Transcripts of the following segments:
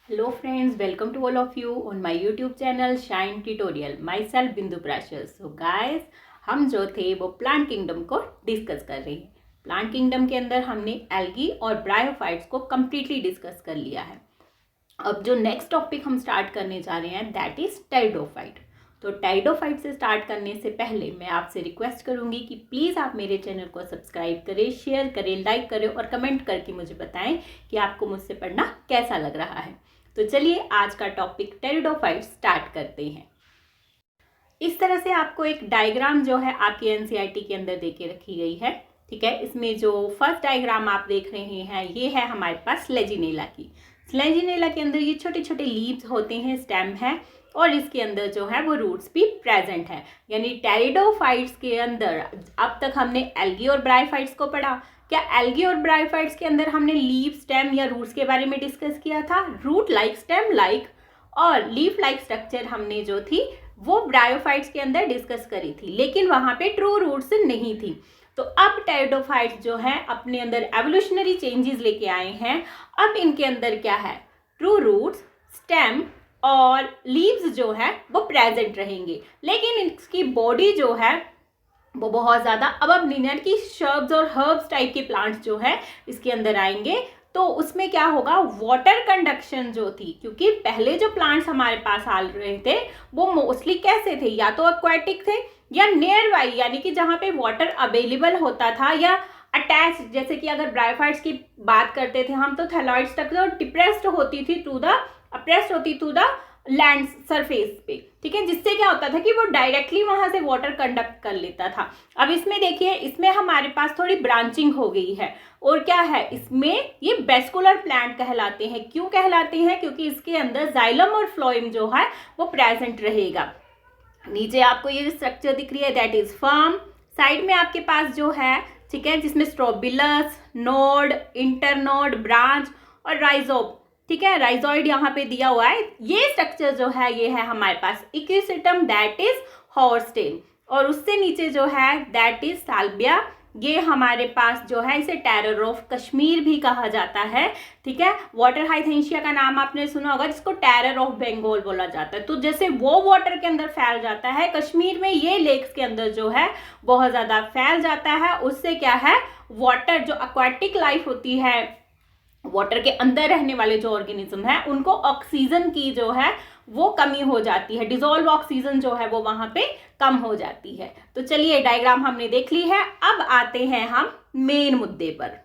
Hello friends, welcome to all of you on my YouTube channel Shine Tutorial. Myself बिंदु Prashar. So guys, हम जो थे वो plant kingdom को डिस्कस कर रहे हैं. प्लांट किंगडम के अंदर हमने एल्गी और ब्रायोफाइट्स को कम्प्लीटली डिस्कस कर लिया है. अब जो नेक्स्ट टॉपिक हम स्टार्ट करने जा रहे हैं दैट इज टेरिडोफाइट. तो टेरिडोफाइट से स्टार्ट करने से पहले मैं आपसे रिक्वेस्ट करूंगी कि प्लीज़ आप मेरे चैनल को सब्सक्राइब करें, शेयर करें, लाइक करें और कमेंट करके मुझे बताएं कि आपको मुझसे पढ़ना कैसा लग रहा है. तो चलिए आज का टॉपिक टेरिडोफाइट स्टार्ट करते हैं. इस तरह से आपको एक डायग्राम जो है आपकी एनसीईआरटी के अंदर देके रखी गई है. ठीक है, इसमें जो फर्स्ट डायग्राम आप देख रहे हैं ये है हमारे पास स्लेजिनेला की. स्लेजिनेला के अंदर ये छोटे छोटे लीव्स होते हैं, स्टेम है और इसके अंदर जो है वो रूट्स भी प्रेजेंट है. यानी टेरिडोफाइट्स के अंदर अब तक हमने एल्गी और ब्रायोफाइट्स को पढ़ा. क्या एल्गी और ब्रायोफाइट्स के अंदर हमने लीफ, स्टेम या रूट्स के बारे में डिस्कस किया था? रूट लाइक, स्टेम लाइक और लीफ लाइक स्ट्रक्चर हमने जो थी वो ब्रायोफाइट्स के अंदर डिस्कस करी थी, लेकिन वहाँ पे ट्रू रूट्स नहीं थी. तो अब टेरिडोफाइट्स जो है अपने अंदर एवोल्यूशनरी चेंजेस लेके आए हैं. अब इनके अंदर क्या है? ट्रू रूट्स, स्टेम और लीव्स जो है वो प्रेजेंट रहेंगे, लेकिन इसकी बॉडी जो है वो बहुत ज़्यादा अब नियर की शर्ब्स और हर्ब्स टाइप के प्लांट्स जो है इसके अंदर आएंगे. तो उसमें क्या होगा? वाटर कंडक्शन जो थी, क्योंकि पहले जो प्लांट्स हमारे पास आ रहे थे वो मोस्टली कैसे थे? या तो एक्वाटिक थे या नियर बाई, यानी कि जहाँ पे वाटर अवेलेबल होता था या अटैच. जैसे कि अगर ब्रायोफाइट्स की बात करते थे हम तो थैलॉइड स्ट्रक्चर डिप्रेस्ड होती थी टू द अप्रेस्ड होती टू द लैंड सरफेस पे. ठीक है, जिससे क्या होता था कि वो डायरेक्टली वहां से वाटर कंडक्ट कर लेता था. अब इसमें देखिए, इसमें हमारे पास थोड़ी ब्रांचिंग हो गई है. और क्या है इसमें? ये वेस्कुलर प्लांट कहलाते हैं. क्यों कहलाते हैं? क्योंकि इसके अंदर जाइलम और फ्लोएम जो है वो प्रेजेंट रहेगा. नीचे आपको ये स्ट्रक्चर दिख रही है दैट इज फर्म. साइड में आपके पास जो है, ठीक है, जिसमें स्ट्रोबिलस, नोड, इंटरनोड, ब्रांच और राइजोम. ठीक है, राइजोइड यहाँ पे दिया हुआ है. ये स्ट्रक्चर जो है ये है हमारे पास इक्विसिटम दैट इज हॉर्स्टेन. और उससे नीचे जो है दैट इज साल्विया. ये हमारे पास जो है इसे टेरर ऑफ कश्मीर भी कहा जाता है. ठीक है, वाटर हाइथेंशिया का नाम आपने सुना होगा, जिसको टेरर ऑफ बंगाल बोला जाता है. तो जैसे वो वाटर के अंदर फैल जाता है, कश्मीर में ये लेक्स के अंदर जो है बहुत ज्यादा फैल जाता है. उससे क्या है, वाटर जो एक्वाटिक लाइफ होती है, वाटर के अंदर रहने वाले जो ऑर्गेनिज्म है उनको ऑक्सीजन की जो है वो कमी हो जाती है. डिजोल्व ऑक्सीजन जो है वो वहां पे कम हो जाती है. तो चलिए डायग्राम हमने देख ली है. अब आते हैं हम मेन मुद्दे पर,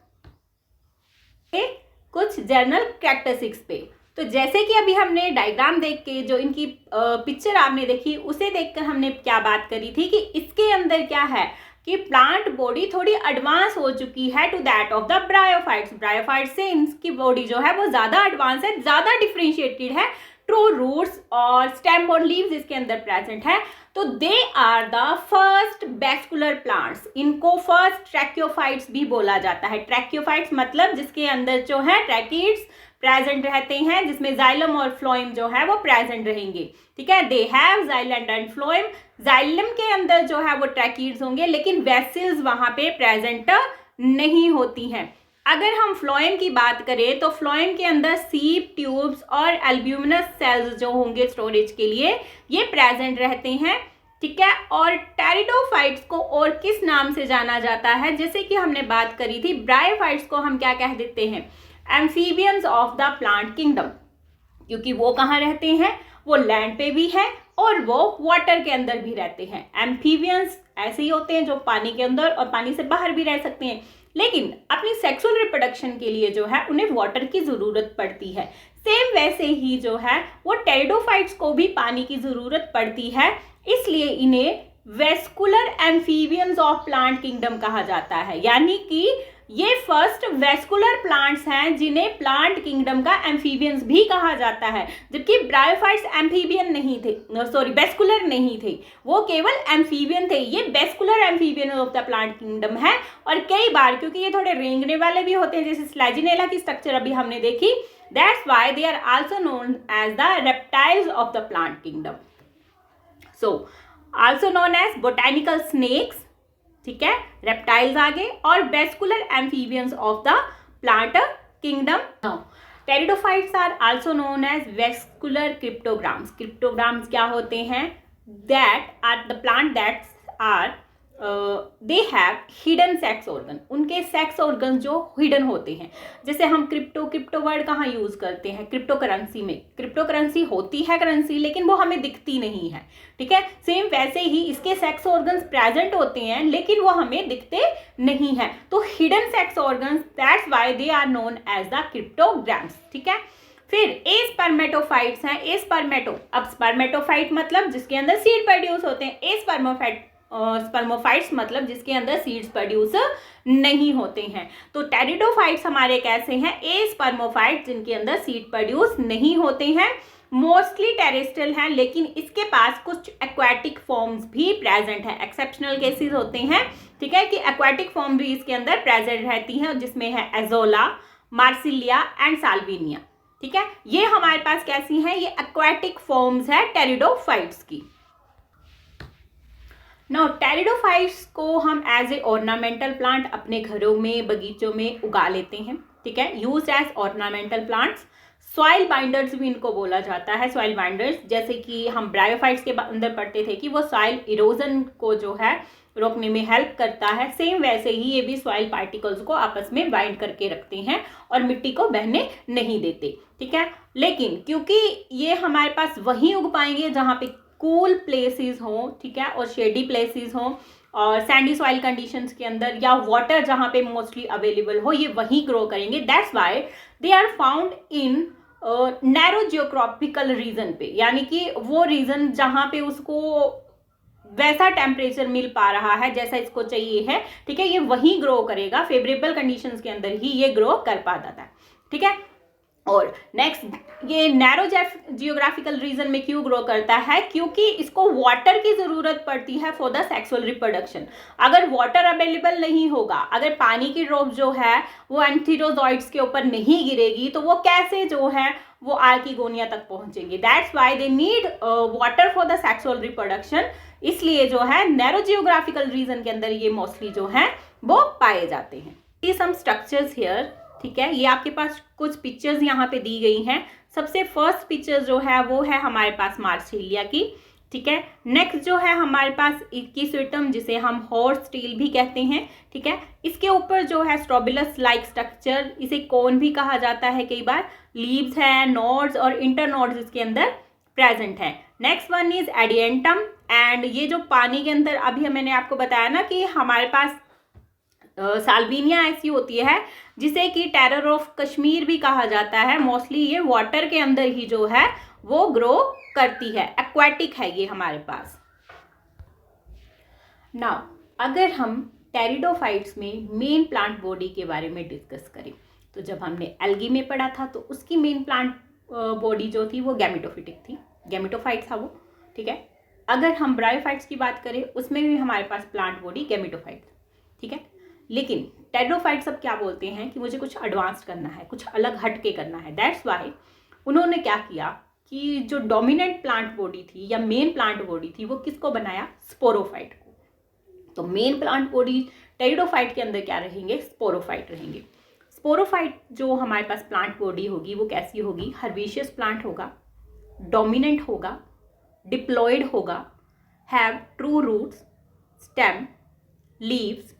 कुछ जनरल कैरेक्टरिस्टिक्स पे. तो जैसे कि अभी हमने डायग्राम देख के जो इनकी पिक्चर आपने देखी उसे देखकर हमने क्या बात करी थी कि इसके अंदर क्या है कि प्लांट बॉडी थोड़ी एडवांस हो चुकी है to that of the bryophytes. Bryophytes से इनकी बॉडी जो है वो ज्यादा एडवांस है, ज्यादा डिफ्रेंशिएटेड है. ट्रू रूट्स और स्टेम और लीव्स इसके अंदर प्रेजेंट है. तो they are the first vascular plants. इनको फर्स्ट ट्रैक्योफाइट्स भी बोला जाता है. ट्रैक्योफाइट्स मतलब जिसके अंदर जो है ट्रैकिड्स प्रेजेंट रहते हैं, जिसमें जाइलम और फ्लोएम जो है वो प्रेजेंट रहेंगे. ठीक है, they have xylem and phloem. Xylem के अंदर जो है वो ट्रैकिड्स होंगे, लेकिन वेसल्स वहां पे प्रेजेंट नहीं होती हैं. अगर हम फ्लोएम की बात करें तो फ्लोएम के अंदर सीप, ट्यूब्स और एल्ब्यूमिनस सेल्स जो होंगे स्टोरेज के लिए, ये प्रेजेंट रहते हैं. ठीक है, और टेरिडोफाइट्स को और किस नाम से जाना जाता है? जैसे कि हमने बात करी थी, ब्रायोफाइट्स को हम क्या कह देते हैं? Amphibians of the plant kingdom. क्योंकि वो कहाँ रहते हैं? वो लैंड पे भी है और वो वाटर के अंदर भी रहते हैं. एम्फीबियंस ऐसे ही होते हैं जो पानी के अंदर और पानी से बाहर भी रह सकते हैं, लेकिन अपनी सेक्सुअल रिप्रोडक्शन के लिए जो है उन्हें वाटर की जरूरत पड़ती है. सेम वैसे ही जो है वो टेरिडोफाइट्स को भी पानी की जरूरत पड़ती है. इसलिए इन्हें vascular amphibians of plant kingdom कहा जाता है. यानी कि ये फर्स्ट वेस्कुलर प्लांट्स हैं जिन्हें प्लांट किंगडम का एम्फीबियंस भी कहा जाता है. जबकि ब्रायोफाइट्स एम्फीबियन नहीं थे, सॉरी वेस्कुलर नहीं थे, वो केवल एम्फीबियन थे. ये vascular amphibian of the plant kingdom है. और कई बार क्योंकि ये थोड़े रेंगने वाले भी होते हैं, जैसे स्लेजिनेला की स्ट्रक्चर अभी हमने देखी, that's why they are also known as the reptiles of the plant kingdom. So also known as botanical snakes. ठीक है, रेप्टाइल्स आगे, और vascular amphibians of the plant kingdom. Pteridophytes are also known as vascular cryptograms. Cryptograms क्या होते हैं? That are the plant that are they have hidden sex organ. उनके sex organ जो hidden होते हैं, जैसे हम क्रिप्टो वर्ड कहाँ यूज करते हैं? क्रिप्टो करेंसी में। क्रिप्टो करेंसी होती है करेंसी, लेकिन वो हमें दिखती नहीं है, ठीक है। सेम वैसे ही इसके सेक्स ऑर्गन्स प्रेजेंट होते हैं, लेकिन वो हमें दिखते नहीं है। तो hidden sex organs, that's why they are known as the cryptograms, ठीक है। फिर ए स्पर्मेटोफाइट्स हैं। ए स्पर्मेटो, अब स्पर्मेटोफाइट मतलब जिसके अंदर सीड प्रोड्यूस होते हैं। ए स्पर्मोफाइट्स मतलब जिसके अंदर सीड्स प्रोड्यूस नहीं होते हैं। तो टेरिडोफाइट्स हमारे कैसे हैं? ए स्पर्मोफाइट्स, जिनके अंदर सीड प्रोड्यूस नहीं होते हैं, मोस्टली टेरेस्ट्रियल हैं, लेकिन इसके पास कुछ एक्वाटिक फॉर्म्स भी प्रेजेंट है। एक्सेप्शनल केसेस होते हैं, ठीक है, कि एक्वाटिक फॉर्म भी इसके अंदर प्रेजेंट रहती हैं, जिसमें है एजोला, मार्सिलिया एंड साल्विनिया, ठीक है। ये हमारे पास कैसी हैं? ये एक्वाटिक फॉर्म्स है टेरिडोफाइट्स की। नाउ टेरिडोफाइट्स को हम एज ए ऑर्नामेंटल प्लांट अपने घरों में, बगीचों में उगा लेते हैं, ठीक है, use as ornamental plants. Soil binders भी इनको बोला जाता है। सॉइल बाइंडर्स, जैसे कि हम ब्रायोफाइट्स के अंदर पढ़ते थे कि वो सॉइल इरोजन को जो है रोकने में हेल्प करता है, सेम वैसे ही ये भी सॉइल पार्टिकल्स को आपस में बाइंड करके रखते हैं और मिट्टी को बहने नहीं देते, ठीक है। लेकिन क्योंकि ये हमारे पास वहीं उग पाएंगे जहाँ पे कूल प्लेसेस हों, ठीक है, और शेडी प्लेसेस हों, और सैंडी सॉइल कंडीशंस के अंदर, या वाटर जहाँ पे मोस्टली अवेलेबल हो, ये वहीं ग्रो करेंगे। That's why they are found in narrow geographical region पे, यानी कि वो रीजन जहाँ पे उसको वैसा टेम्परेचर मिल पा रहा है जैसा इसको चाहिए है, ठीक है, ये वहीं ग्रो करेगा। फेवरेबल कंडीशंस के अंदर ही ये ग्रो कर पाता था, ठीक है। और नेक्स्ट, ये नैरो जियोग्राफिकल रीजन में क्यों ग्रो करता है? क्योंकि इसको वाटर की जरूरत पड़ती है फॉर द सेक्सुअल रिप्रोडक्शन। अगर वाटर अवेलेबल नहीं होगा, अगर पानी की ड्रॉप जो है वो एंथीरोजॉइड्स के ऊपर नहीं गिरेगी, तो वो कैसे जो है वो आर्किगोनिया तक पहुंचेंगे। That's why they need water for the sexual reproduction. इसलिए जो है नैरो जियोग्राफिकल रीजन के अंदर ये मोस्टली जो है वो पाए जाते हैं। सम स्ट्रक्चर्स हियर, ठीक है, ये आपके पास कुछ पिक्चर्स यहाँ पे दी गई हैं। सबसे फर्स्ट पिक्चर जो है वो है हमारे पास मार्सिलिया की, ठीक है। नेक्स्ट जो है हमारे पास इक्कीस्विटम, जिसे हम हॉर्स टेल भी कहते हैं, ठीक है। इसके ऊपर जो है स्ट्रोबिलस लाइक स्ट्रक्चर, इसे कोन भी कहा जाता है कई बार। लीव्स है, नोड्स और इंटरनोड्स इसके अंदर प्रेजेंट है। नेक्स्ट वन इज एडिएंटम, एंड ये जो पानी के अंदर अभी मैंने आपको बताया ना कि हमारे पास साल्विनिया ऐसी होती है जिसे कि टेरर ऑफ कश्मीर भी कहा जाता है। मोस्टली ये वाटर के अंदर ही जो है वो ग्रो करती है, एक्वाटिक है ये हमारे पास। नाउ अगर हम टेरिडोफाइट्स में मेन प्लांट बॉडी के बारे में डिस्कस करें, तो जब हमने एल्गी में पढ़ा था तो उसकी मेन प्लांट बॉडी जो थी वो गैमेटोफिटिक थी, गैमेटोफाइट था वो, ठीक है। अगर हम ब्रायोफाइट्स की बात करें उसमें भी हमारे पास प्लांट बॉडी गैमेटोफाइट, ठीक है। लेकिन टेरिडोफाइट्स अब क्या बोलते हैं कि मुझे कुछ एडवांस करना है, कुछ अलग हट के करना है। दैट्स वाई उन्होंने क्या किया कि जो डोमिनेंट प्लांट बॉडी थी या मेन प्लांट बॉडी थी वो किसको बनाया? स्पोरोफाइट को। तो मेन प्लांट बॉडी टेरिडोफाइट के अंदर क्या रहेंगे? स्पोरोफाइट रहेंगे। स्पोरोफाइट जो हमारे पास प्लांट बॉडी होगी वो कैसी होगी? हर्बेशियस प्लांट होगा, डोमिनेंट होगा, डिप्लॉयड होगा, have true roots, stem, leaves,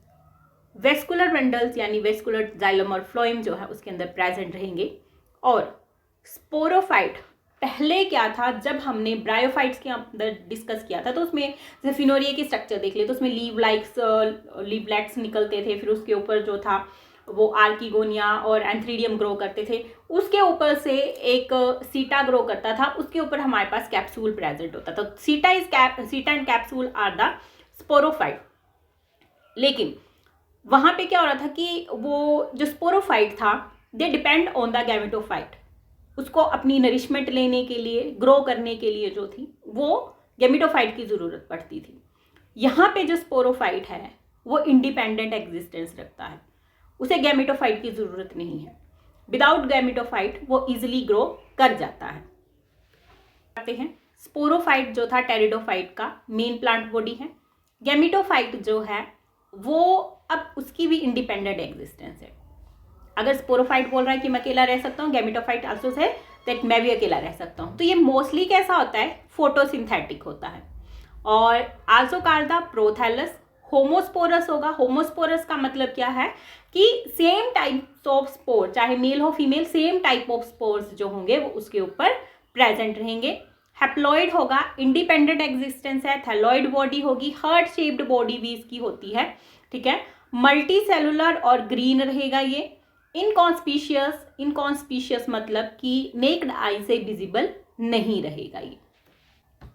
vascular bundles यानी वेस्कुलर जाइलम और फ्लोएम जो है उसके अंदर प्रेजेंट रहेंगे। और स्पोरोफाइट पहले क्या था, जब हमने ब्रायोफाइट्स के अंदर डिस्कस किया था तो उसमें जैसे फिनोरिया की स्ट्रक्चर देख ले तो उसमें लीवलेट्स निकलते थे, फिर उसके ऊपर जो था वो आर्किगोनिया और एंथ्रीडियम ग्रो करते थे, उसके ऊपर से एक सीटा ग्रो करता था, उसके ऊपर हमारे पास कैप्सूल प्रेजेंट होता था। Seta and capsule are the sporophyte. लेकिन वहां पे क्या हो रहा था कि वो जो स्पोरोफाइट था they depend on the gametophyte, उसको अपनी नरिशमेंट लेने के लिए, ग्रो करने के लिए जो थी वो गैमेटोफाइट की जरूरत पड़ती थी। यहाँ पे जो स्पोरोफाइट है वो इंडिपेंडेंट एग्जिस्टेंस रखता है, उसे गैमेटोफाइट की जरूरत नहीं है। विदाउट गैमेटोफाइट वो इजिली ग्रो कर जाता है। कहते हैं स्पोरोफाइट जो था टेरिडोफाइट का मेन प्लांट बॉडी है। गैमेटोफाइट जो है वो अब उसकी भी इंडिपेंडेंट एग्जिस्टेंस है। अगर स्पोरोफाइट बोल रहा है कि मैं अकेला रह सकता हूँ, गैमेटोफाइट आल्सो से दैट मैं भी अकेला रह सकता हूँ। तो ये मोस्टली कैसा होता है, फोटोसिंथेटिक होता है। और also called the prothallus. Homosporous होगा। होमोस्पोरस का मतलब क्या है कि सेम टाइप्स ऑफ स्पोर, चाहे मेल हो female, same type of spores जो होंगे वो उसके ऊपर प्रेजेंट रहेंगे। हैप्लॉइड होगा, इंडिपेंडेंट एग्जिस्टेंस है। थैलॉइड बॉडी होगी, हार्ट शेप्ड बॉडी भी इसकी होती है, ठीक है। मल्टी सेलुलर और ग्रीन रहेगा ये। इनकॉन्स्पीशियस, इनकॉन्स्पीशियस मतलब कि नेक्ड आई से विजिबल नहीं रहेगा ये।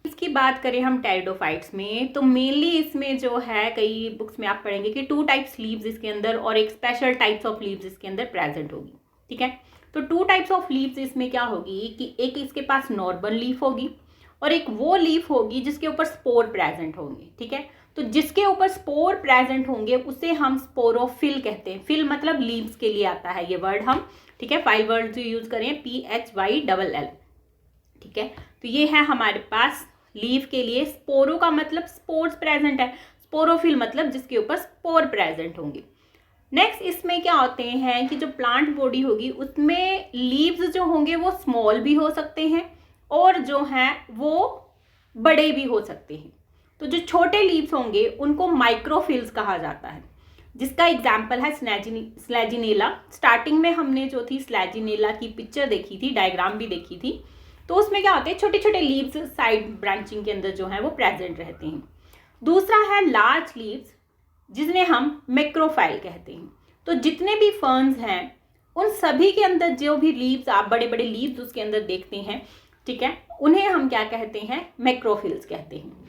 इसकी बात करें हम टेरिडोफाइट्स में, तो मेनली इसमें जो है कई बुक्स में आप पढ़ेंगे कि 2 टाइप्स लीव्स इसके अंदर और एक स्पेशल टाइप्स ऑफ लीव्स इसके अंदर प्रेजेंट होगी, ठीक है। तो 2 टाइप्स ऑफ लीव्स इसमें क्या होगी कि एक इसके पास नॉर्मल लीफ होगी और एक वो लीफ होगी जिसके ऊपर स्पोर प्रेजेंट होंगे, ठीक है। तो जिसके ऊपर स्पोर प्रेजेंट होंगे उसे हम स्पोरोफिल कहते हैं। फिल मतलब लीव्स के लिए आता है ये वर्ड हम, ठीक है। 5 वर्ड जो यूज करें, PHYLL, ठीक है। तो ये है हमारे पास लीफ के लिए। स्पोरो का मतलब स्पोर्स प्रेजेंट है, स्पोरोफिल मतलब जिसके ऊपर स्पोर प्रेजेंट होंगे। नेक्स्ट इसमें क्या होते हैं कि जो प्लांट बॉडी होगी उसमें लीव्स जो होंगे वो स्मॉल भी हो सकते हैं और जो हैं वो बड़े भी हो सकते हैं। तो जो छोटे लीव्स होंगे उनको माइक्रोफिल्स कहा जाता है, जिसका एग्जाम्पल है स्लैजिनेला। स्टार्टिंग में हमने जो थी स्लैजिनेला की पिक्चर देखी थी, डायग्राम भी देखी थी। तो उसमें क्या होते हैं, छोटे छोटे लीव्स साइड ब्रांचिंग के अंदर जो है वो प्रेजेंट रहते हैं। दूसरा है लार्ज लीव्स, जिन्हें हम मैक्रोफाइल कहते हैं। तो जितने भी फर्न्स हैं उन सभी के अंदर जो भी लीव्स, आप बड़े बड़े लीव्स उसके अंदर देखते हैं, ठीक है, उन्हें हम क्या कहते हैं, मैक्रोफिल्स कहते हैं।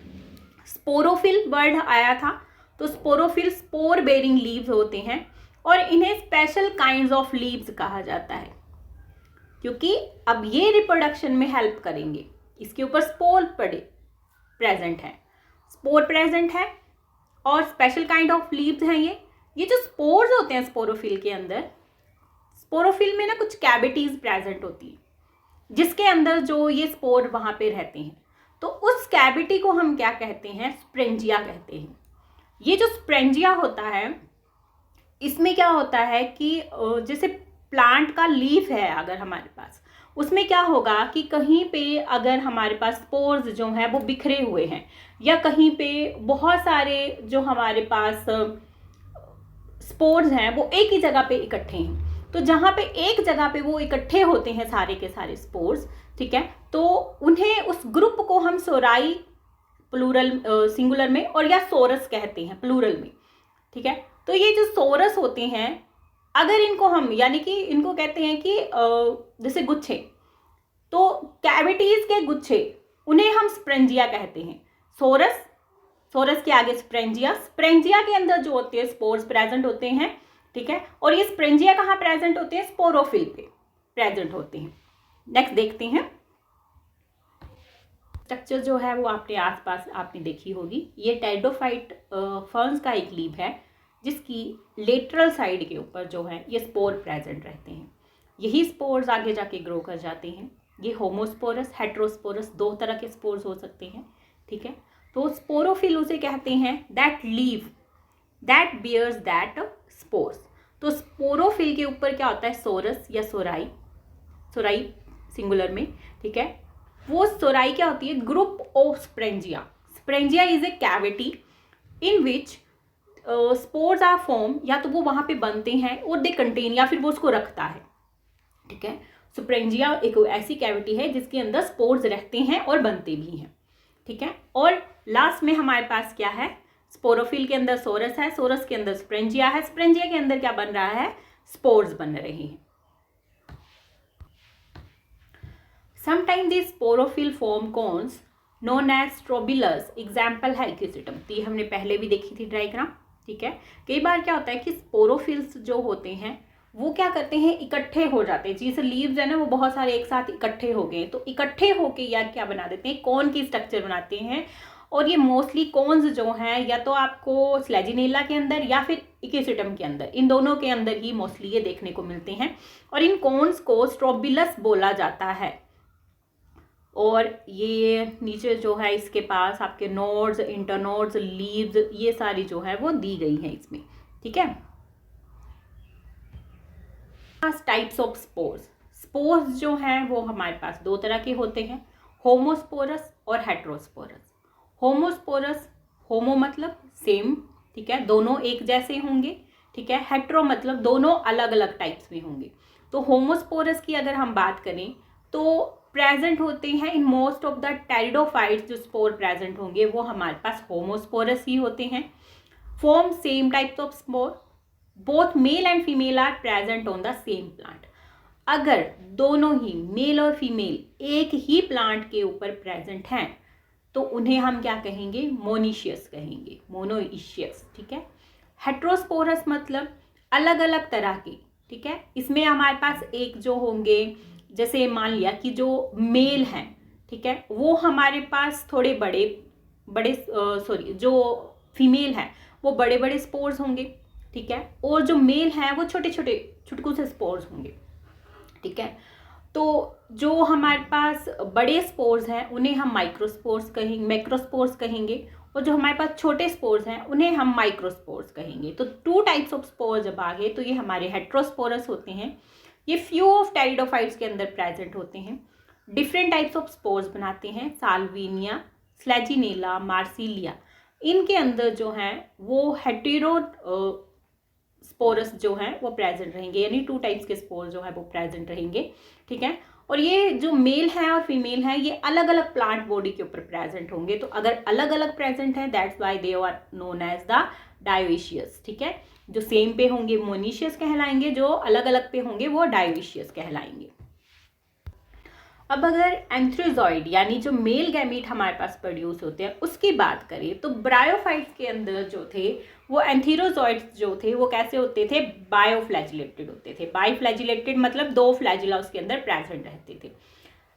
स्पोरोफिल वर्ड आया था, तो स्पोरोफिल स्पोर बेरिंग लीव्स होते हैं और इन्हें स्पेशल काइंड्स ऑफ लीव्स कहा जाता है, क्योंकि अब ये रिप्रोडक्शन में हेल्प करेंगे। इसके ऊपर स्पोर प्रेजेंट है, स्पोर प्रेजेंट है और स्पेशल काइंड ऑफ लीव्स हैं ये जो स्पोर्स होते हैं स्पोरोफिल के अंदर, स्पोरोफिल में ना कुछ कैविटीज प्रेजेंट होती है जिसके अंदर जो ये स्पोर वहाँ पे रहते हैं। तो उस कैविटी को हम क्या कहते हैं, स्प्रेंजिया कहते हैं। ये जो स्प्रेंजिया होता है इसमें क्या होता है कि जैसे प्लांट का लीफ है अगर हमारे पास, उसमें क्या होगा कि कहीं पे अगर हमारे पास स्पोर्स जो हैं वो बिखरे हुए हैं या कहीं पे बहुत सारे जो हमारे पास स्पोर्स हैं वो एक ही जगह पे इकट्ठे हैं, तो जहाँ पे एक जगह पे वो इकट्ठे होते हैं सारे के सारे स्पोर्स, ठीक है, तो उन्हें, उस ग्रुप को हम सोराई प्लूरल सिंगुलर में और या सोरस कहते हैं प्लूरल में, ठीक है। तो ये जो सोरस होते हैं अगर इनको हम, यानी कि इनको कहते हैं कि जैसे गुच्छे, तो कैविटीज के गुच्छे उन्हें हम स्प्रेंजिया कहते हैं। सोरस, सोरस के आगे स्प्रेंजिया, स्प्रेंजिया के अंदर जो होते हैं स्पोर्स प्रेजेंट होते हैं, ठीक है। और ये स्प्रेंजिया कहाँ प्रेजेंट होते हैं, स्पोरोफिल पे प्रेजेंट होते हैं। नेक्स्ट देखते हैं, स्ट्रक्चर जो है वो आपने आसपास आपने देखी होगी। ये टेरिडोफाइट फर्न्स का एक लीव है जिसकी लेटरल साइड के ऊपर जो है ये स्पोर प्रेजेंट रहते हैं। यही स्पोर्स आगे जाके ग्रो कर जाते हैं। ये होमोस्पोरस, हेट्रोस्पोरस, 2 तरह के स्पोर्स हो सकते हैं, ठीक है। तो स्पोरोफिल उसे कहते हैं that leave that bears that spores. तो स्पोरोफिल के ऊपर क्या होता है, सोरस या सोराई, सोराई सिंगुलर में, ठीक है। वो सोराई क्या होती है, group of sporangia. Sporangia is a cavity in which spores are form, या तो वो वहाँ पे बनते हैं और दे कंटेन, या फिर वो उसको रखता है, ठीक है। स्प्रेंजिया एक ऐसी कैविटी है जिसके अंदर स्पोर्स रहते हैं और बनते भी हैं, ठीक है। और लास्ट में हमारे पास क्या है, स्पोरोफिल के अंदर सोरस है, सोरस के अंदर स्प्रेंजिया है, स्प्रेंजिया के अंदर क्या बन रहा है, स्पोर्स बन रहे हैं। Sometime this sporophyll form cones known as strobilus. Example है इक्विसिटम, तो ये हमने पहले भी देखी थी डायग्राम, ठीक है। कई बार क्या होता है कि स्पोरोफिल्स जो होते हैं वो क्या करते हैं, इकट्ठे हो जाते हैं। जैसे लीव्स है ना, वो बहुत सारे एक साथ इकट्ठे हो गए, तो इकट्ठे होके या क्या बना देते हैं, कॉन की स्ट्रक्चर बनाते हैं। और ये मोस्टली कॉन्स जो हैं या तो आपको स्लेजिनेला के अंदर या फिर इक्विसिटम के अंदर, इन दोनों के अंदर ही मोस्टली ये देखने को मिलते हैं। और इन कॉन्स को स्ट्रोबिलस बोला जाता है। और ये नीचे जो है इसके पास आपके नोड्स, इंटरनोड्स, लीव्स, ये सारी जो है वो दी गई है इसमें, ठीक है। Types of spores. स्पोर्स जो हैं वो हमारे पास दो तरह के होते हैं, होमोस्पोरस और हेट्रोस्पोरस। होमोस्पोरस, होमो मतलब सेम, ठीक है, दोनों एक जैसे होंगे, ठीक है। हेट्रो मतलब दोनों अलग अलग टाइप्स में होंगे। तो होमोस्पोरस की अगर हम बात करें तो प्रेजेंट होते हैं in most of the pteridophytes, जो स्पोर प्रेजेंट होंगे वो हमारे पास होमोस्पोरस ही होते हैं। Form same types of spore, both male and female are present on the same plant. अगर दोनों ही मेल और फीमेल एक ही प्लांट के ऊपर प्रेजेंट हैं तो उन्हें हम क्या कहेंगे, मोनीशियस कहेंगे, मोनोइशियस, ठीक है। हेट्रोस्पोरस मतलब अलग अलग तरह के, ठीक है। इसमें हमारे पास एक जो होंगे, जैसे मान लिया कि जो मेल हैं, ठीक है, वो हमारे पास थोड़े बड़े बड़े जो फीमेल हैं वो बड़े बड़े स्पोर्स होंगे, ठीक है, और जो मेल हैं वो छोटे छोटे छुटकू से स्पोर्स होंगे, ठीक है। तो जो हमारे पास बड़े स्पोर्स हैं उन्हें हम माइक्रोस्पोर्स कहेंगे, मैक्रोस्पोर्स कहेंगे, और जो हमारे पास छोटे स्पोर्स हैं उन्हें हम माइक्रोस्पोर्स कहेंगे। तो टू टाइप्स ऑफ स्पोर्स जब आ गए तो ये हमारे हेट्रोस्पोरस होते हैं। ये फ्यू ऑफ टेरिडोफाइट्स के अंदर प्रेजेंट होते हैं। डिफरेंट टाइप्स ऑफ स्पोर्स बनाते हैं, साल्विनिया, स्लेजिनेला, मार्सिलिया। इनके अंदर जो हैं वो हेटेरो स्पोरस जो हैं वो प्रेजेंट रहेंगे, यानी टू टाइप्स के स्पोर जो है वो प्रेजेंट रहेंगे, ठीक है। और ये जो मेल है और फीमेल है ये अलग अलग प्लांट बॉडी के ऊपर प्रेजेंट होंगे। तो अगर अलग अलग प्रेजेंट है that's why they are known as the dioecious, ठीक है। जो सेम पे होंगे मोनीशियस कहलाएंगे, जो अलग अलग पे होंगे वो डायोइशियस कहलाएंगे। अब अगर एंथ्रोजॉइड यानी जो मेल गैमीट हमारे पास प्रोड्यूस होते हैं उसकी बात करें तो ब्रायोफाइट्स के अंदर जो थे वो एंथीरोजॉइड्स जो थे वो कैसे होते थे, बायोफ्लैजिलेटेड होते थे। बायोफ्लैजिलेटेड मतलब दो फ्लैजिला उसके अंदर प्रेजेंट रहते थे।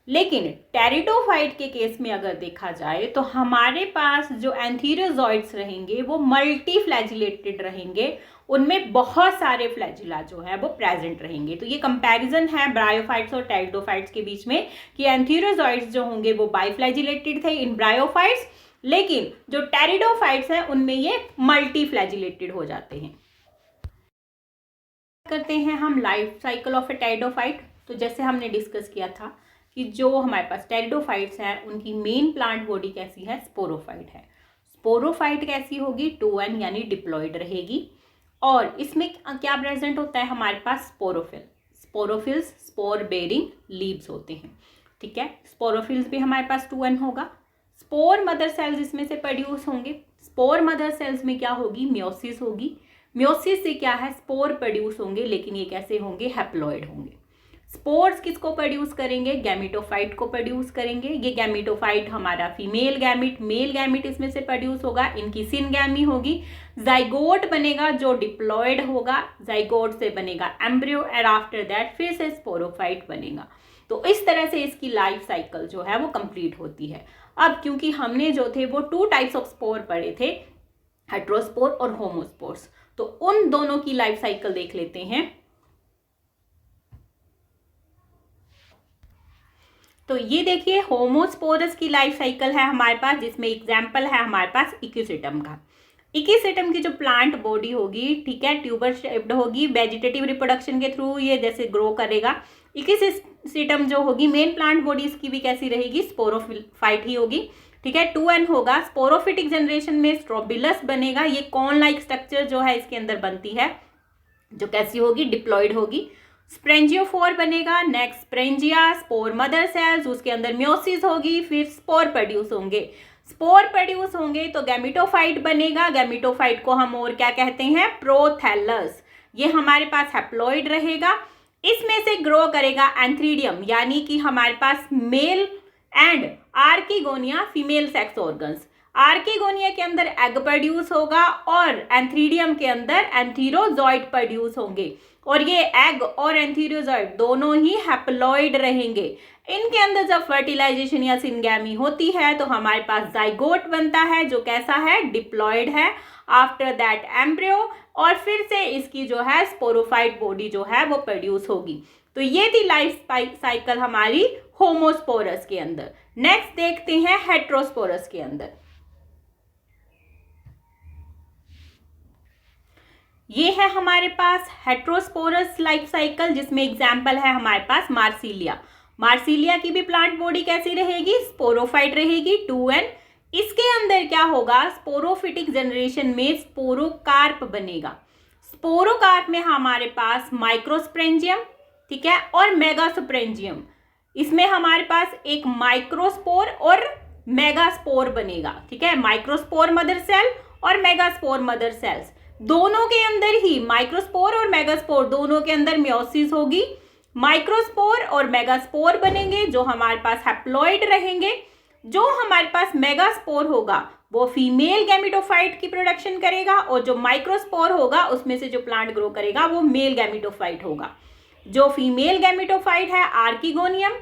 लेकिन टेरिडोफाइट के केस में अगर देखा जाए तो हमारे पास जो एंथीरोजॉइड्स रहेंगे वो मल्टी फ्लैजिलेटेड रहेंगे, उनमें बहुत सारे फ्लैजिला जो है वो प्रेजेंट रहेंगे। तो ये कंपैरिजन है ब्रायोफाइट्स और टेरिडोफाइट्स के बीच में कि एंथीरोजॉइड्स जो होंगे वो बाइफ्लैजिलेटेड थे इन ब्रायोफाइट्स, लेकिन जो टेरिडोफाइट्स हैं उनमें ये मल्टी फ्लैजिलेटेड हो जाते हैं। करते हैं हम life cycle of A pteridophyte. तो जैसे हमने डिस्कस किया था कि जो हमारे पास टेरिडोफाइट्स हैं उनकी मेन प्लांट बॉडी कैसी है, स्पोरोफाइट है। स्पोरोफाइट कैसी होगी, 2n यानी डिप्लॉयड रहेगी। और इसमें क्या प्रेजेंट होता है हमारे पास, sporophyll. Sporophylls spore bearing leaves होते हैं, ठीक है। स्पोरोफिल्स भी हमारे पास 2n होगा। स्पोर मदर सेल्स इसमें से प्रोड्यूस होंगे। स्पोर मदर सेल्स में क्या होगी, मियोसिस होगी। मियोसिस से क्या है, स्पोर प्रोड्यूस होंगे, लेकिन ये कैसे होंगे, हैप्लॉइड होंगे। स्पोर्स किसको प्रोड्यूस करेंगे, गैमीटोफाइट को प्रोड्यूस करेंगे। ये गैमीटोफाइट हमारा फीमेल गैमिट, मेल गैमिट इसमें से प्रोड्यूस होगा, इनकी सिनगैमी होगी। जाइगोट बनेगा जो डिप्लॉयड होगा, जाइगोट से बनेगा एम्ब्रियो एंड आफ्टर दैट फिर से स्पोरोफाइट बनेगा। तो इस तरह से इसकी लाइफ साइकिल जो है वो कंप्लीट होती है। अब क्योंकि हमने जो थे वो टू टाइप्स ऑफ स्पोर पढ़े थे, हेट्रोस्पोर और होमोस्पोर्स, तो उन दोनों की लाइफ साइकिल देख लेते हैं। तो ये देखिए होमोस्पोरस की लाइफ साइकिल है हमारे पास, जिसमें एग्जाम्पल है हमारे पास इक्विसेटम का। इक्विसेटम की जो प्लांट बॉडी होगी, ठीक है, ट्यूबर शेप्ड होगी, वेजिटेटिव रिप्रोडक्शन के थ्रू ये जैसे ग्रो करेगा। इक्विसेटम जो होगी मेन प्लांट बॉडी इसकी भी कैसी रहेगी, स्पोरोफाइट ही होगी, ठीक है, 2n होगा। स्पोरोफिटिक जनरेशन में स्ट्रोबिलस बनेगा, ये कॉर्न लाइक स्ट्रक्चर जो है इसके अंदर बनती है, जो कैसी होगी, डिप्लॉयड होगी। स्प्रेंजियोफोर बनेगा, नेक्स्ट स्प्रेंजिया, स्पोर मदर सेल्स, उसके अंदर मियोसिस होगी, फिर स्पोर प्रोड्यूस होंगे। स्पोर प्रोड्यूस होंगे तो गैमीटोफाइट बनेगा। गैमीटोफाइट को हम और क्या कहते हैं, प्रोथैलस। ये हमारे पास हैप्लॉइड रहेगा। इसमें से ग्रो करेगा एंथ्रीडियम, यानी कि हमारे पास male and archegonia female sex organs. Archegonia के अंदर एग प्रोड्यूस होगा और एंथ्रीडियम के अंदर एंथीरोजॉइड प्रोड्यूस होंगे, और ये एग और एंथीरोजॉइड दोनों ही हैप्लॉइड रहेंगे। इनके अंदर जब फर्टिलाइजेशन या सिनगैमी होती है तो हमारे पास जाइगोट बनता है जो कैसा है, डिप्लॉइड है। आफ्टर दैट एम्ब्रियो, और फिर से इसकी जो है स्पोरोफाइट बॉडी जो है वो प्रोड्यूस होगी। तो ये थी लाइफ साइकिल हमारी होमोस्पोरस के अंदर। नेक्स्ट देखते हैं हेट्रोस्पोरस के अंदर। ये है हमारे पास हेट्रोस्पोरस लाइफ साइकिल, जिसमें एग्जाम्पल है हमारे पास मार्सिलिया। मार्सिलिया की भी प्लांट बॉडी कैसी रहेगी, स्पोरोफाइट रहेगी 2n। इसके अंदर क्या होगा, स्पोरोफिटिक जनरेशन में स्पोरोकार्प बनेगा। स्पोरोकार्प में हमारे पास माइक्रोस्पोरेंजियम, ठीक है, और मेगास्पोरेंजियम। इसमें हमारे पास एक माइक्रोस्पोर और मेगास्पोर बनेगा, ठीक है, माइक्रोस्पोर मदर सेल और मेगास्पोर मदर सेल्स। दोनों के अंदर ही माइक्रोस्पोर और मेगास्पोर दोनों के अंदर मियोसिस होगी। माइक्रोस्पोर और मेगास्पोर बनेंगे जो हमारे पास हैप्लॉइड रहेंगे। जो हमारे पास मेगास्पोर होगा वो फीमेल गैमेटोफाइट की प्रोडक्शन करेगा, और जो माइक्रोस्पोर होगा उसमें से जो प्लांट ग्रो करेगा वो मेल गैमेटोफाइट होगा। जो फीमेल गैमेटोफाइट है आर्किगोनियम,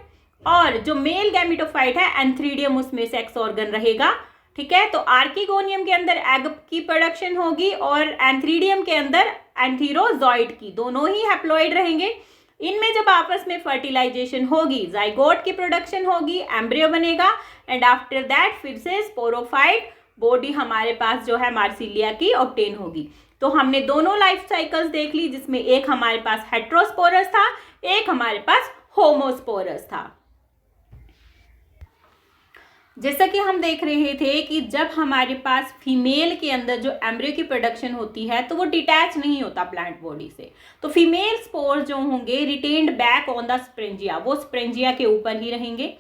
और जो मेल गैमेटोफाइट है एंथ्रीडियम, उसमें सेक्स ऑर्गन रहेगा, ठीक है। तो आर्किगोनियम के अंदर एग की प्रोडक्शन होगी और एंथ्रीडियम के अंदर एंथीरोजॉइड की, दोनों ही हैप्लॉइड रहेंगे। इनमें जब आपस में फर्टिलाइजेशन होगी जाइगोट की प्रोडक्शन होगी, एम्ब्रियो बनेगा, एंड आफ्टर दैट फिर से स्पोरोफाइट बॉडी हमारे पास जो है मार्सिलिया की ऑब्टेन होगी। तो हमने दोनों लाइफ साइकिल्स देख ली, जिसमें एक हमारे पास हेट्रोस्पोरस था, एक हमारे पास होमोस्पोरस था। जैसा कि हम देख रहे थे कि जब हमारे पास फीमेल के अंदर जो एम्ब्रियो की प्रोडक्शन होती है तो वो डिटैच नहीं होता प्लांट बॉडी से, तो फीमेल स्पोर जो होंगे रिटेन्ड बैक ऑन द स्प्रेंजिया, वो स्प्रेंजिया के ऊपर ही रहेंगे।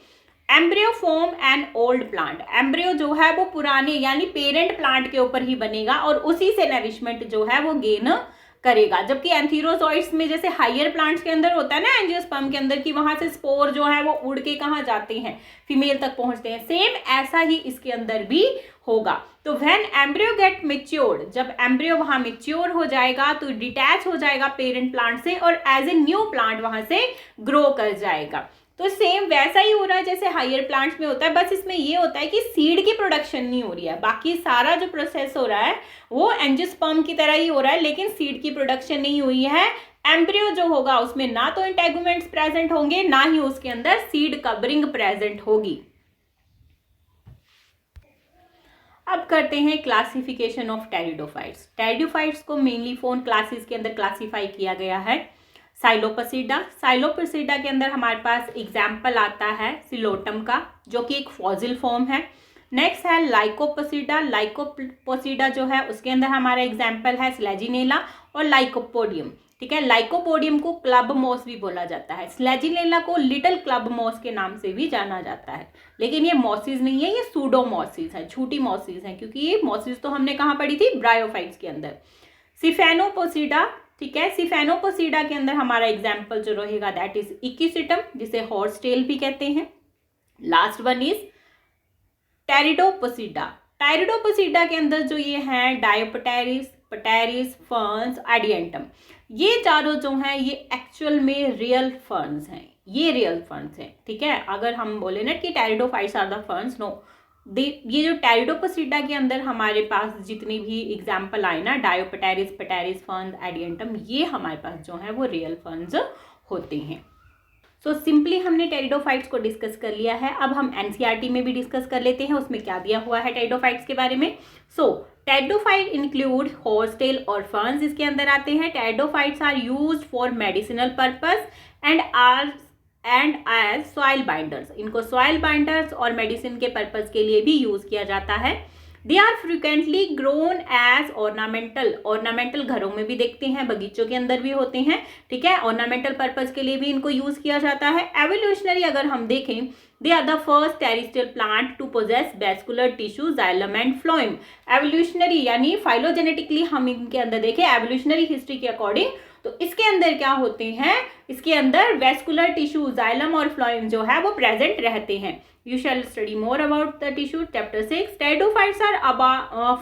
Embryo form an old plant, embryo जो है वो पुराने यानी पेरेंट प्लांट के ऊपर ही बनेगा और उसी से नरिशमेंट जो है वो गेन करेगा। जबकि एंथीरोजॉइड्स में जैसे हायर प्लांट्स के अंदर होता है ना, एंजियोस्पर्म के अंदर, की वहां से स्पोर जो है वो उड़ के कहाँ जाते हैं, फीमेल तक पहुंचते हैं, सेम ऐसा ही इसके अंदर भी होगा। तो व्हेन एम्ब्रियो गेट मैच्योर्ड, जब एम्ब्रियो वहां मैच्योर हो जाएगा तो डिटैच हो जाएगा पेरेंट प्लांट से और एज ए न्यू प्लांट वहां से ग्रो कर जाएगा। तो सेम वैसा ही हो रहा है जैसे हायर प्लांट्स में होता है, बस इसमें ये होता है कि सीड की प्रोडक्शन नहीं हो रही है, बाकी सारा जो प्रोसेस हो रहा है वो एंजियोस्पर्म की तरह ही हो रहा है, लेकिन सीड की प्रोडक्शन नहीं हुई है। एम्ब्रियो जो होगा उसमें ना तो इंटेगुमेंट्स प्रेजेंट होंगे, ना ही उसके अंदर सीड कवरिंग प्रेजेंट होगी। अब करते हैं क्लासिफिकेशन ऑफ टेरिडोफाइट्स। टेरिडोफाइट्स को मेनली 4 क्लासेस के अंदर क्लासीफाई किया गया है। साइलोपसीडा, साइलोपसीडा के अंदर हमारे पास एग्जाम्पल आता है सिलोटम का, जो कि एक फॉसिल फॉर्म है। नेक्स्ट है लाइकोपसीडा, लाइकोपोसीडा जो है उसके अंदर हमारा एग्जाम्पल है स्लेजिनेला और लाइकोपोडियम, ठीक है। लाइकोपोडियम को क्लब मॉस भी बोला जाता है, स्लेजिनेला को लिटिल क्लब मॉस के नाम से भी जाना जाता है, लेकिन ये मॉसिस नहीं है, ये सूडोमॉसिस है, छोटी मॉसिस है, क्योंकि ये मॉसिस तो हमने कहाँ पढ़ी थी, ब्रायोफाइट्स के अंदर। सिफेनोपोसीडा, ठीक है, सिफेनोपोसीडा के अंदर हमारा एग्जाम्पल जो रहेगा दैट इज इक्विसिटम, जिसे हॉर्स टेल भी कहते हैं। Last one is pteropsida. Pteropsida के अंदर जो ये हैं डायोप्टेरिस, पटेरिस, फर्न्स, एडियंटम, ये चारों जो हैं ये एक्चुअल में रियल फर्न्स हैं, ये रियल फर्न्स हैं, ठीक है। अगर हम बोले ना कि pteridophytes are the ferns, no, ये जो टेरिडोपोसीडा के अंदर हमारे पास जितने भी एग्जाम्पल आए ना, डायोप्टेरिस, पटेरिस, फर्न्स, एडियंटम, ये हमारे पास जो है वो रियल फर्न्स होते हैं। सो सिंपली हमने टेरिडोफाइट्स को डिस्कस कर लिया है। अब हम एनसीईआरटी में भी डिस्कस कर लेते हैं उसमें क्या दिया हुआ है टेरिडोफाइट्स के बारे में। सो टेरिडोफाइट इंक्लूड हॉर्सटेल और फर्न्स इसके अंदर आते हैं। Pteridophytes are used for medicinal purpose and as soil binders, इनको सॉइल बाइंडर्स और मेडिसिन के पर्पस के लिए भी यूज किया जाता है। They are frequently grown as ornamental, ornamental घरों में भी देखते हैं, बगीचों के अंदर भी होते हैं, ठीक है, ऑर्नामेंटल पर्पस के लिए भी इनको यूज किया जाता है। एवोल्यूशनरी अगर हम देखें, they are the first terrestrial plant to possess vascular tissue, xylem and phloem. Evolutionary यानी फाइलोजेनेटिकली हम इनके अंदर देखें, एवोल्यूशनरी हिस्ट्री के अकॉर्डिंग, तो इसके अंदर क्या होते हैं, इसके अंदर वेस्कुलर टिश्यू, जाइलम और फ्लोएम जो है वो प्रेजेंट रहते हैं। You shall study more about the tissue, chapter 6। Pteridophytes are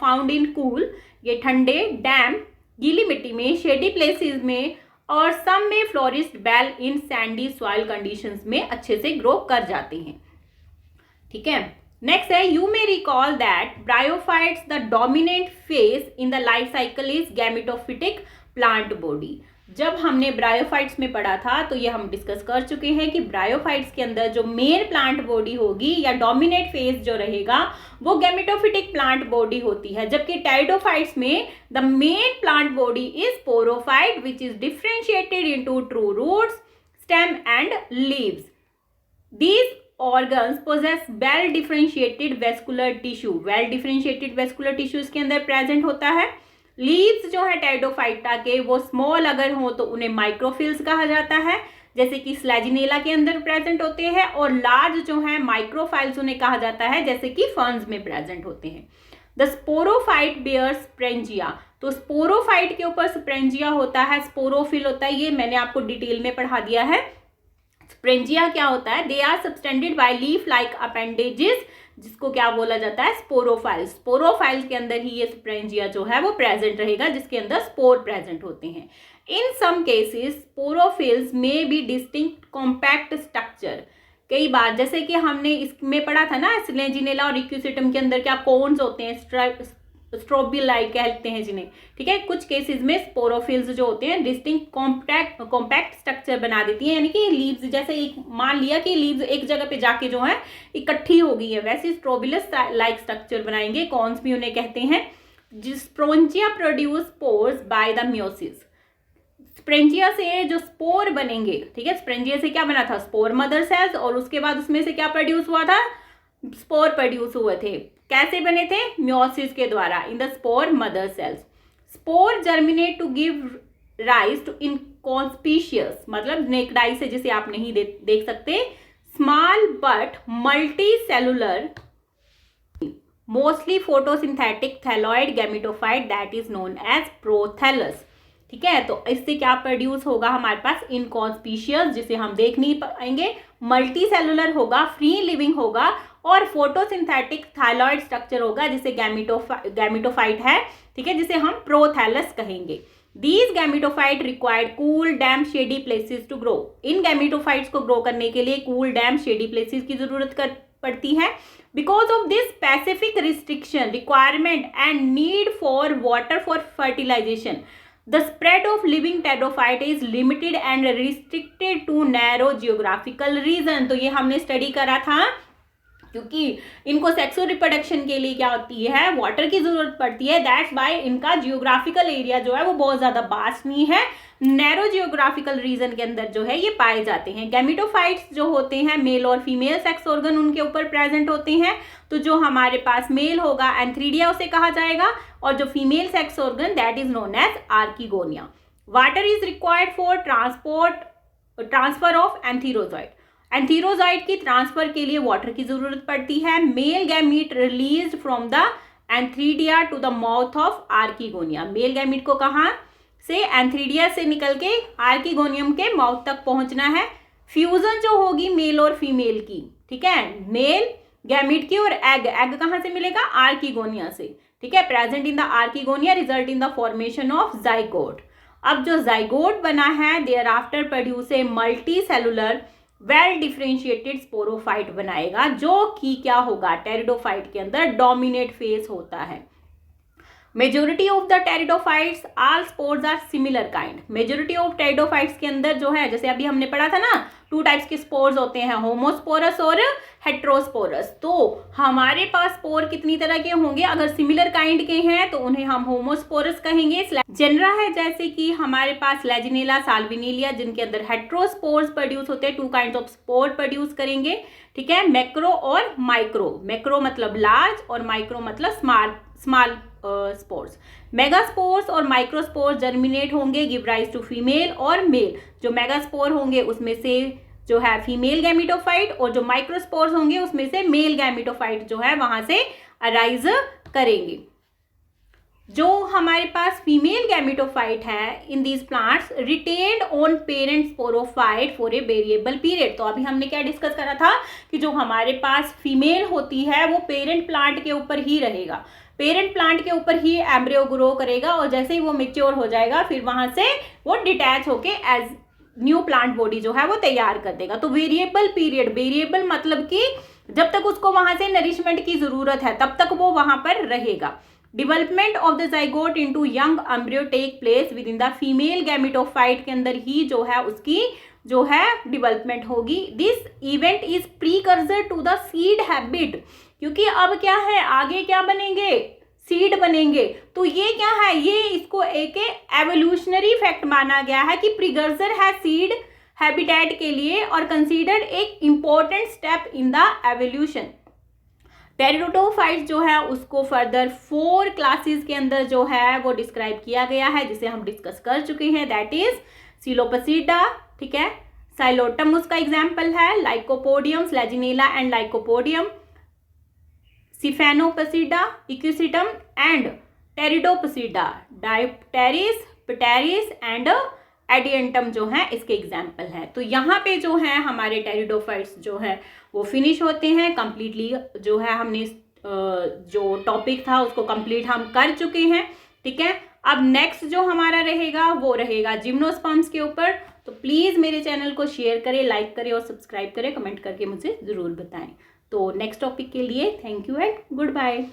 found in cool, ये ठंडे, डैम, गीली मिट्टी में, शेडी प्लेसेस में, और सम में flourish well in sandy soil conditions में अच्छे से ग्रो कर जाते हैं, ठीक है। नेक्स्ट है, you may recall that bryophytes the dominant phase in the life cycle is gametophytic plant body. जब हमने ब्रायोफाइट्स में पढ़ा था तो ये हम डिस्कस कर चुके हैं कि ब्रायोफाइट्स के अंदर जो मेन प्लांट बॉडी होगी या डोमिनेट फेज जो रहेगा वो गैमेटोफिटिक प्लांट बॉडी होती है, जबकि टेरिडोफाइट्स में the main plant body is sporophyte which is differentiated into true roots, stem and leaves. These organs possess well differentiated vascular tissue. Well differentiated vascular tissue इसके अंदर present होता है. Leaves जो है टेरिडोफाइटा के वो स्मॉल अगर हो तो उन्हें माइक्रोफिल्स कहा जाता है, जैसे कि स्लैजिनेला के अंदर प्रेजेंट होते हैं, और लार्ज जो है माइक्रोफाइल्स उन्हें कहा जाता है, जैसे कि फर्न्स में प्रेजेंट होते हैं. The sporophyte bears sporangia. तो स्पोरोफाइट के ऊपर स्प्रेंजिया होता है, स्पोरोफिल होता है, ये मैंने आपको डिटेल में पढ़ा दिया है. स्प्रेंजिया क्या होता है? They are subtended by leaf like appendages, जिसको क्या बोला जाता है? स्पोरोफाइल्स. स्पोरोफाइल्स के अंदर ही ये स्प्रेंजिया जो है वो प्रेजेंट रहेगा, जिसके अंदर स्पोर प्रेजेंट होते हैं. इन सम केसेस स्पोरोफिल्स में बी डिस्टिंक्ट कॉम्पैक्ट स्ट्रक्चर. कई बार जैसे कि हमने इसमें पढ़ा था ना, स्लेजिनेला और इक्विसिटम के अंदर क्या कोन्स होते हैं, स्ट्रोबिलाई कहते हैं जिन्हें, ठीक है. कुछ केसेस में स्पोरोफिल्स जो होते हैं डिस्टिंक्ट कॉम्पैक्ट स्ट्रक्चर बना देती हैं, यानी कि लीव्स जैसे एक मान लिया कि लीव्स एक जगह पे जाके जो है इकट्ठी हो गई है, वैसे स्ट्रोबिलस लाइक स्ट्रक्चर बनाएंगे. कॉन्स भी उन्हें कहते हैं. Sporangia produce spores by the meiosis. Sporangia से जो स्पोर बनेंगे, ठीक है, स्प्रेंजिया से क्या बना था? स्पोर मदर सेल्स, और उसके बाद उसमें से क्या प्रोड्यूस हुआ था? स्पोर प्रोड्यूस हुए थे. कैसे बने थे? म्योसिस के द्वारा in the spore mother cells. Spore germinate to give rise to inconspicuous, मतलब नेक्ड आई से जिसे आप नहीं देख सकते, small but multi cellular mostly photosynthetic thalloid gametophyte that is known as prothallus. ठीक है, तो इससे क्या प्रोड्यूस होगा हमारे पास? इनकॉन्स्पिशियस, जिसे हम देख नहीं पाएंगे, मल्टी सेलुलर होगा, फ्री लिविंग होगा, और फोटोसिंथेटिक थायलॉइड स्ट्रक्चर होगा, जिसे गैमेटोफाइट है, ठीक है, जिसे हम प्रोथैलस कहेंगे. These gametophyte required cool damp shady places to grow. इन गैमेटोफाइट्स को ग्रो करने के लिए कूल डैम्प शेडी प्लेसेस की जरूरत पड़ती है. Because of this specific restriction requirement and need for water for fertilisation, the spread of living pteridophyte is limited and restricted to narrow geographical region. तो ये हमने स्टडी करा था, क्योंकि इनको सेक्सुअल रिप्रोडक्शन के लिए क्या होती है? वाटर की जरूरत पड़ती है. दैट्स बाय इनका जियोग्राफिकल एरिया जो है वो बहुत ज्यादा वास्ट नहीं है, नैरो जियोग्राफिकल रीजन के अंदर जो है ये पाए जाते हैं. गैमेटोफाइट्स जो होते हैं मेल और फीमेल सेक्स ऑर्गन उनके ऊपर प्रेजेंट होते हैं. तो जो हमारे पास मेल होगा एंथ्रीडिया उसे कहा जाएगा, और जो female sex organ that is known as archegonia. Water is required for transfer of antherozoid. Antherozoid की ट्रांसफर के लिए वाटर की जरूरत पड़ती है. Male gamete released from the antheridia to the mouth of archegonia. Male gamete को कहाँ से? एंथ्रीडिया से निकल के आर्किगोनियम के माउथ तक पहुंचना है. फ्यूजन जो होगी मेल और फीमेल की, ठीक है, मेल गैमीट की, और एग कहाँ से मिलेगा? आर्किगोनिया से, ठीक है, present in the archegonia, result in the formation of zygote. अब जो जाइगोट बना है thereafter produce a multicellular well differentiated sporophyte बनाएगा, जो कि क्या होगा? टेरिडोफाइट के अंदर डोमिनेट फेस होता है. Majority of the pteridophytes all spores are similar kind. Majority of pteridophytes के अंदर जो है, जैसे अभी हमने पढ़ा था ना, 2 टाइप्स के स्पोर्स होते हैं, होमोस्पोरस और हेट्रोस्पोरस. तो हमारे पास स्पोर कितनी तरह के होंगे? अगर सिमिलर काइंड के हैं तो उन्हें हम होमोस्पोरस कहेंगे. जेनरा है जैसे कि हमारे पास लेजिनेला, साल्विनेलिया, जिनके अंदर हेट्रोस्पोर्स प्रोड्यूस होते हैं, 2 काइंड्स ऑफ स्पोर प्रोड्यूस करेंगे, ठीक है, मैक्रो और माइक्रो. मैक्रो मतलब लार्ज और माइक्रो मतलब स्मॉल स्पोर्स. मेगास्पोर्स और माइक्रोस्पोर्स जर्मिनेट होंगे, गिव राइज टू फीमेल और मेल. जो मेगास्पोर होंगे उसमें से जो है फीमेल गैमेटोफाइट, और जो माइक्रोस्पोर्स होंगे उसमें से मेल गैमेटोफाइट जो है वहां से अराइज करेंगे. जो हमारे पास फीमेल गैमेटोफाइट है in these plants retained on parent sporophyte for a variable period. तो अभी हमने क्या डिस्कस करा था कि जो हमारे पास फीमेल होती है वो पेरेंट प्लांट के ऊपर ही रहेगा, पेरेंट प्लांट के ऊपर ही एम्ब्रियो ग्रो करेगा, और जैसे ही वो मैच्योर हो जाएगा फिर वहां से वो डिटैच होके एज न्यू प्लांट बॉडी जो है वो तैयार कर देगा. तो वेरिएबल पीरियड, वेरिएबल मतलब कि जब तक उसको वहां से नरिशमेंट की जरूरत है तब तक वो वहां पर रहेगा. Development of the zygote into young embryo take place within the female gametophyte के अंदर ही जो है उसकी जो है डेवलपमेंट होगी। This event is precursor to the seed habit, क्योंकि अब क्या है आगे क्या बनेंगे, सीड बनेंगे। तो ये क्या है, ये इसको एक एवोल्यूशनरी फैक्ट माना गया है कि प्रीकर्सर है सीड हैबिटेट के लिए और कंसीडर्ड एक important step in the evolution. Pteridophytes जो है उसको फर्दर 4 क्लासेस के अंदर जो है वो डिस्क्राइब किया गया है, जिसे हम डिस्कस कर चुके हैं। दैट इज सिलोपसीडा, ठीक है, साइलोटम उसका एग्जाम्पल है, lycopodium, selaginella and lycopodium, sphenopsida, equisetum and pteropsida, dryopteris, pteris and adiantum जो है इसके एग्जाम्पल है। तो यहाँ पे जो है हमारे टेरिडोफाइट्स जो है वो फिनिश होते हैं कंप्लीटली। जो है हमने जो टॉपिक था उसको कंप्लीट हम कर चुके हैं, ठीक है। अब नेक्स्ट जो हमारा रहेगा वो रहेगा जिम्नोस्पर्म्स के ऊपर। तो प्लीज़ मेरे चैनल को शेयर करें, लाइक करें और सब्सक्राइब करें, कमेंट करके मुझे ज़रूर बताएं। तो नेक्स्ट टॉपिक के लिए thank you and good bye.